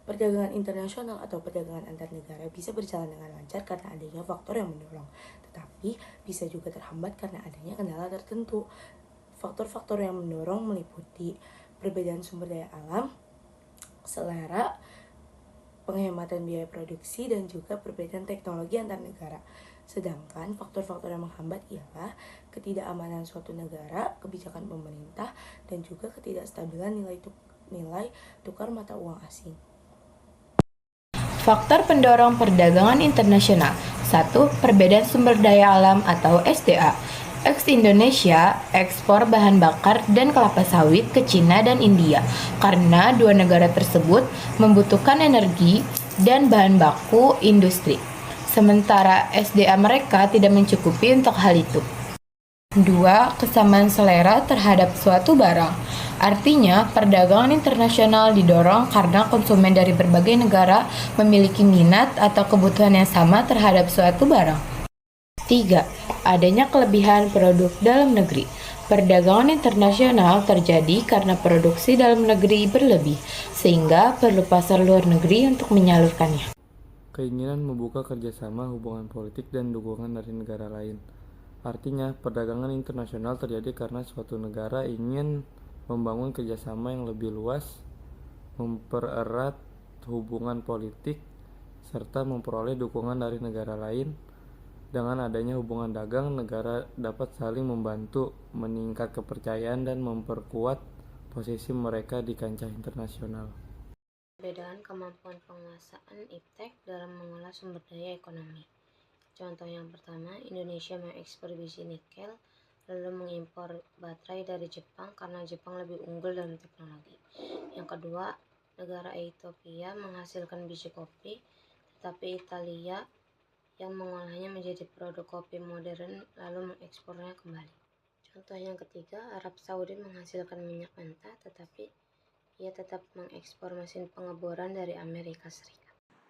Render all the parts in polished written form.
Perdagangan internasional atau perdagangan antar negara bisa berjalan dengan lancar karena adanya faktor yang mendorong, tetapi bisa juga terhambat karena adanya kendala tertentu. Faktor-faktor yang mendorong meliputi perbedaan sumber daya alam, selera, penghematan biaya produksi, dan juga perbedaan teknologi antar negara. Sedangkan faktor-faktor yang menghambat ialah ketidakamanan suatu negara, kebijakan pemerintah, dan juga ketidakstabilan nilai tukar mata uang asing. Faktor pendorong perdagangan internasional. 1. Perbedaan sumber daya alam atau SDA. Indonesia ekspor bahan bakar dan kelapa sawit ke Cina dan India karena dua negara tersebut membutuhkan energi dan bahan baku industri. Sementara SDA mereka tidak mencukupi untuk hal itu. 2. Kesamaan selera terhadap suatu barang. Artinya, perdagangan internasional didorong karena konsumen dari berbagai negara memiliki minat atau kebutuhan yang sama terhadap suatu barang. 3. Adanya kelebihan produk dalam negeri. Perdagangan internasional terjadi karena produksi dalam negeri berlebih, sehingga perlu pasar luar negeri untuk menyalurkannya. Keinginan membuka kerjasama, hubungan politik, dan dukungan dari negara lain. Artinya, perdagangan internasional terjadi karena suatu negara ingin membangun kerjasama yang lebih luas, mempererat hubungan politik, serta memperoleh dukungan dari negara lain. Dengan adanya hubungan dagang, negara dapat saling membantu, meningkat kepercayaan, dan memperkuat posisi mereka di kancah internasional. Perbedaan kemampuan penguasaan iptek dalam mengolah sumber daya ekonomi. Contoh yang pertama, Indonesia mengekspor biji nikel, lalu mengimpor baterai dari Jepang karena Jepang lebih unggul dalam teknologi. Yang kedua, negara Ethiopia menghasilkan biji kopi, tetapi Italia yang mengolahnya menjadi produk kopi modern lalu mengekspornya kembali. Contoh yang ketiga, Arab Saudi menghasilkan minyak mentah, tetapi ia tetap mengekspor mesin pengeboran dari Amerika Serikat.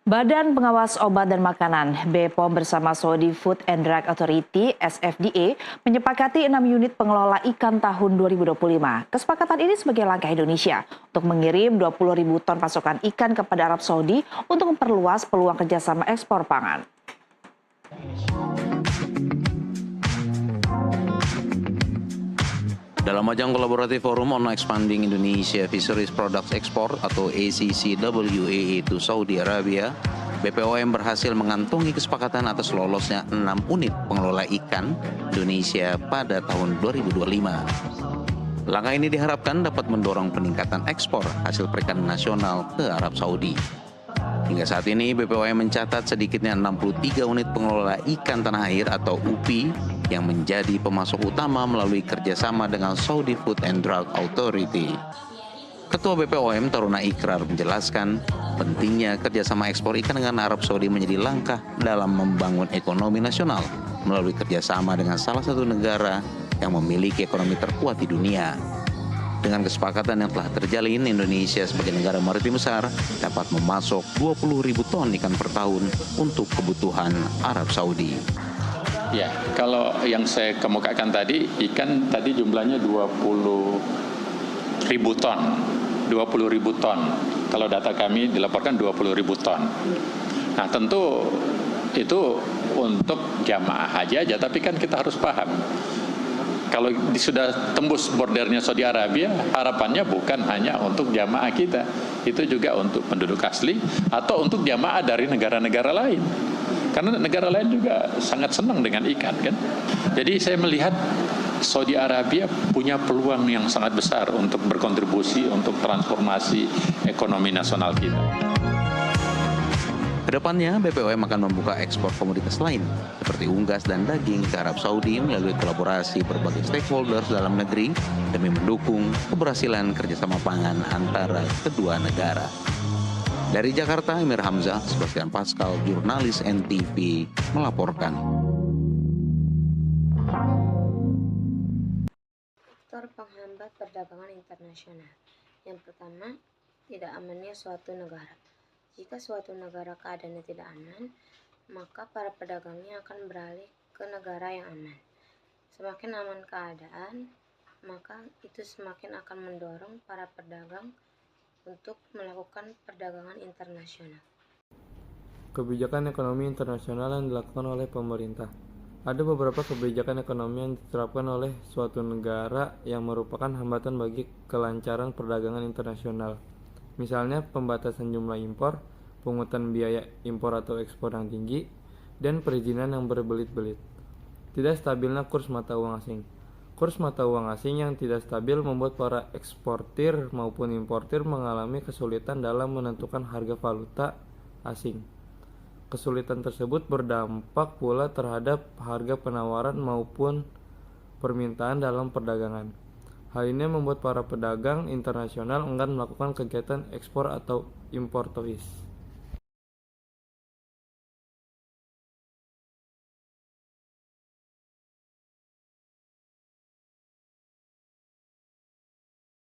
Badan Pengawas Obat dan Makanan (BPOM) bersama Saudi Food and Drug Authority (SFDA) menyepakati 6 unit pengelola ikan tahun 2025. Kesepakatan ini sebagai langkah Indonesia untuk mengirim 20.000 ton pasokan ikan kepada Arab Saudi untuk memperluas peluang kerjasama ekspor pangan. Dalam ajang kolaboratif Forum on Expanding Indonesia Fisheries Products Export atau ACCWAE to Saudi Arabia, BPOM berhasil mengantongi kesepakatan atas lolosnya 6 unit pengelola ikan Indonesia pada tahun 2025. Langkah ini diharapkan dapat mendorong peningkatan ekspor hasil perikanan nasional ke Arab Saudi. Hingga saat ini, BPOM mencatat sedikitnya 63 unit pengelola ikan tanah air atau UPI yang menjadi pemasok utama melalui kerjasama dengan Saudi Food and Drug Authority. Ketua BPOM Taruna Ikrar menjelaskan pentingnya kerjasama ekspor ikan dengan Arab Saudi menjadi langkah dalam membangun ekonomi nasional melalui kerjasama dengan salah satu negara yang memiliki ekonomi terkuat di dunia. Dengan kesepakatan yang telah terjalin, Indonesia sebagai negara maritim besar dapat memasok 20.000 ton ikan per tahun untuk kebutuhan Arab Saudi. Ya, kalau yang saya kemukakan tadi, ikan tadi jumlahnya 20.000 ton. 20.000 ton. Kalau data kami dilaporkan 20.000 ton. Nah, tentu itu untuk jamaah haji aja, tapi kan kita harus paham. Kalau sudah tembus bordernya Saudi Arabia, harapannya bukan hanya untuk jamaah kita, itu juga untuk penduduk asli atau untuk jamaah dari negara-negara lain. Karena negara lain juga sangat senang dengan ikan, kan? Jadi saya melihat Saudi Arabia punya peluang yang sangat besar untuk berkontribusi untuk transformasi ekonomi nasional kita. Kedepannya, BPOM akan membuka ekspor komoditas lain, seperti unggas dan daging ke Arab Saudi melalui kolaborasi berbagai stakeholders dalam negeri demi mendukung keberhasilan kerjasama pangan antara kedua negara. Dari Jakarta, Emir Hamzah, Sebastian Pascal, jurnalis NTV, melaporkan. Faktor penghambat perdagangan internasional. Yang pertama, tidak amannya suatu negara. Jika suatu negara keadaannya tidak aman, maka para pedagangnya akan beralih ke negara yang aman. Semakin aman keadaan, maka itu semakin akan mendorong para pedagang untuk melakukan perdagangan internasional. Kebijakan ekonomi internasional yang dilakukan oleh pemerintah. Ada beberapa kebijakan ekonomi yang diterapkan oleh suatu negara yang merupakan hambatan bagi kelancaran perdagangan internasional. Misalnya pembatasan jumlah impor, pungutan biaya impor atau ekspor yang tinggi, dan perizinan yang berbelit-belit. Tidak stabilnya kurs mata uang asing. Kurs mata uang asing yang tidak stabil membuat para eksportir maupun importir mengalami kesulitan dalam menentukan harga valuta asing. Kesulitan tersebut berdampak pula terhadap harga penawaran maupun permintaan dalam perdagangan. Hal ini membuat para pedagang internasional enggan melakukan kegiatan ekspor atau impor tois.